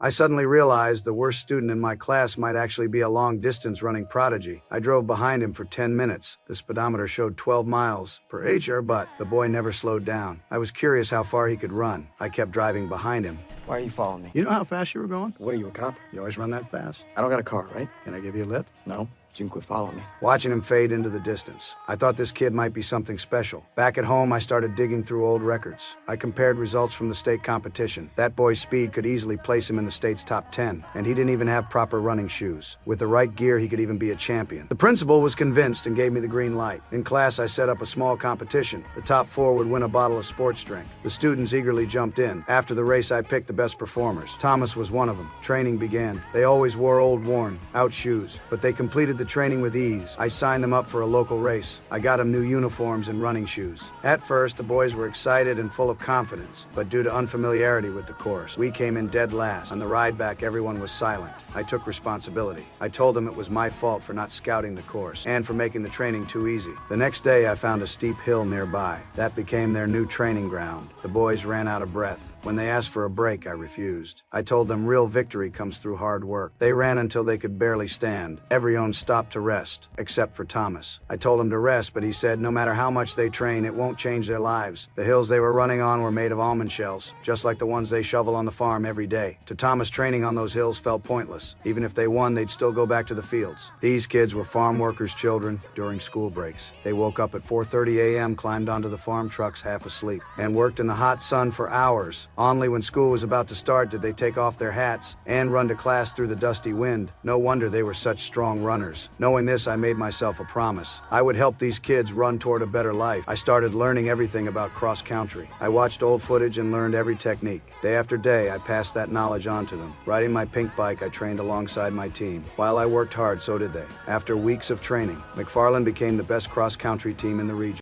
I suddenly realized the worst student in my class might actually be a long-distance running prodigy. I drove behind him for 10 minutes. The speedometer showed 12 miles per hour, but the boy never slowed down. I was curious how far he could run. I kept driving behind him. Why are you following me? You know how fast you were going? What are you, a cop? You always run that fast? I don't got a car, right? Can I give you a lift? No. But you can quit following me. Watching him fade into the distance, I thought this kid might be something special. Back at home, I started digging through old records. I compared results from the state competition. That boy's speed could easily place him in the state's top 10, and he didn't even have proper running shoes. With the right gear, he could even be a champion. The principal was convinced and gave me the green light. In class, I set up a small competition. The top 4 would win a bottle of sports drink. The students eagerly jumped in. After the race, I picked the best performers. Thomas was one of them. Training began. They always wore old, worn-out shoes, but they completed the training with ease. I signed them up for a local race. I got them new uniforms and running shoes. At first, the boys were excited and full of confidence, but due to unfamiliarity with the course, we came in dead last. On the ride back, everyone was silent. I took responsibility. I told them it was my fault for not scouting the course and for making the training too easy. The next day, I found a steep hill nearby. That became their new training ground. The boys ran out of breath. When they asked for a break, I refused. I told them real victory comes through hard work. They ran until they could barely stand. Everyone stopped to rest, except for Thomas. I told him to rest, but he said no matter how much they train, it won't change their lives. The hills they were running on were made of almond shells, just like the ones they shovel on the farm every day. To Thomas, training on those hills felt pointless. Even if they won, they'd still go back to the fields. These kids were farm workers' children during school breaks. They woke up at 4:30 a.m., climbed onto the farm trucks half asleep, and worked in the hot sun for hours. Only when school was about to start did they take off their hats and run to class through the dusty wind. No wonder they were such strong runners. Knowing this, I made myself a promise. I would help these kids run toward a better life. I started learning everything about cross country. I watched old footage and learned every technique. Day after day, I passed that knowledge on to them. Riding my pink bike, I trained alongside my team. While I worked hard, so did they. After weeks of training, McFarland became the best cross country team in the region.